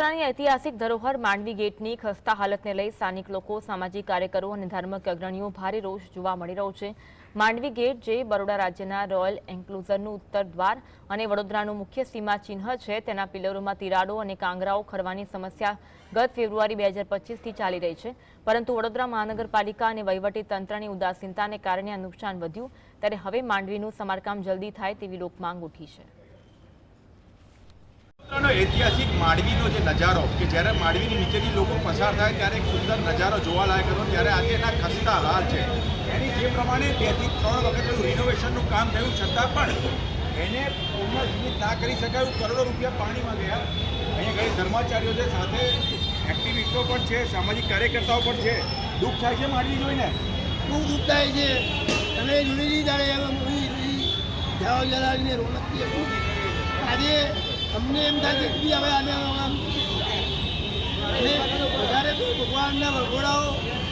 વડોદરાની ઐતિહાસિક ધરોહર માંડવી ગેટની ખસ્તા હાલતને લઈ સ્થાનિક લોકો, સામાજિક કાર્યકરો અને ધાર્મિક અગ્રણીઓ ભારે રોષ જોવા મળી રહ્યો છે। માંડવી ગેટ જે બરોડા રાજ્યના રોયલ એન્ક્લોઝરનું ઉત્તર દ્વાર અને વડોદરાનું મુખ્ય સીમા ચિહ્ન છે, તેના પિલરોમાં તિરાડો અને કાંગરાઓ ખરવાની સમસ્યા ગત ફેબ્રુઆરી 2025થી ચાલી રહી છે, પરંતુ વડોદરા મહાનગરપાલિકા અને વહીવટી તંત્રની ઉદાસીનતાને કારણે આ નુકસાન વધ્યું। ત્યારે હવે માંડવીનું સમારકામ જલ્દી થાય તેવી લોકમાંગ ઉઠી છે। ऐतिहासिक मांडवीनो जो नजारो कि जयरे मांडवीनी नीचेथी लोको पसार थाय त्यारे एक सुंदर नजारो जोवालायक हतो, त्यारे आज एना खस्ता हाल छे। एनी जे प्रमाणे 2 થી 3 वखत रिनोवेशननुं काम थयुं छतां पण एने पुनर्जीवित ना करी शकायुं। करोड़ों रुपया पाणीमां गया। अहींया घणी धर्माचार्यो छे, साथे एक्टिविस्टो पण छे, सामाजिक कार्यकर्ताओ पण छे। दुख थाय छे मांडवी जोईने, खूब दुख थाय छे। अने जुनीनी दाड़े जलालीने रोनकती हती, आजे अमने एम था कि हवे आने वधारे तो भगवानना वरघोड़ाओ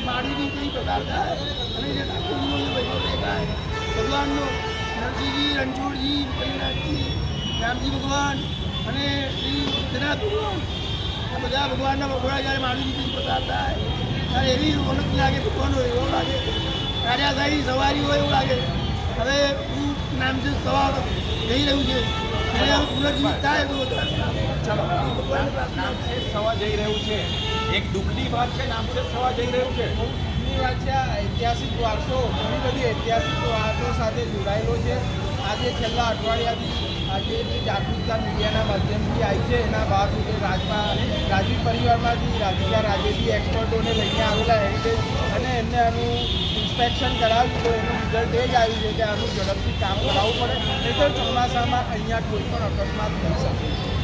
मांडवीनी कई पसार थाय अने जे ठाकुरनो बधो देखाय भगवाननो नरसिंहजी, रणछोड़जी, विक्रमराजजी, रामजी भगवान अने श्री जगन्नाथ भगवान आ बधा भगवानना वरघोड़ा ज्यारे मांडवीनी कई पसार थाय त्यारे एवी रोनक लागे, भगवानो एवो लागे, राजाशाही सवारी होय एवुं लागे। हवे नाम से सवार जई रह्युं छे, पुनर्जीवित थाय नाम से सवा जई रह्युं छे। एक दुखनी बात है, नाम से सवा जई रह्युं छे। दुखनी बात है, ऐतिहासिक वारसो घणी बधी ऐतिहासिक वातो साथे जोडायेलो छे। आजे छेल्ला अठवाडियाथी आजे जे जागरूकता मीडियाना माध्यमथी आई छे एना भागरूपे राजवी परिवारमांथी राधिका राजेजी एक्सपर्टोने लईने आवेला हेरिटेज अने एમને આનું ઇન્સ્પેક્શન કરાવ્યું તો એનું રિઝલ્ટ એ જ આવ્યું છે કે આનું ઝડપથી કામ કરાવવું પડે, નહીં તો ચોમાસામાં અહીંયા કોઈ પણ અકસ્માત થઈ શકે।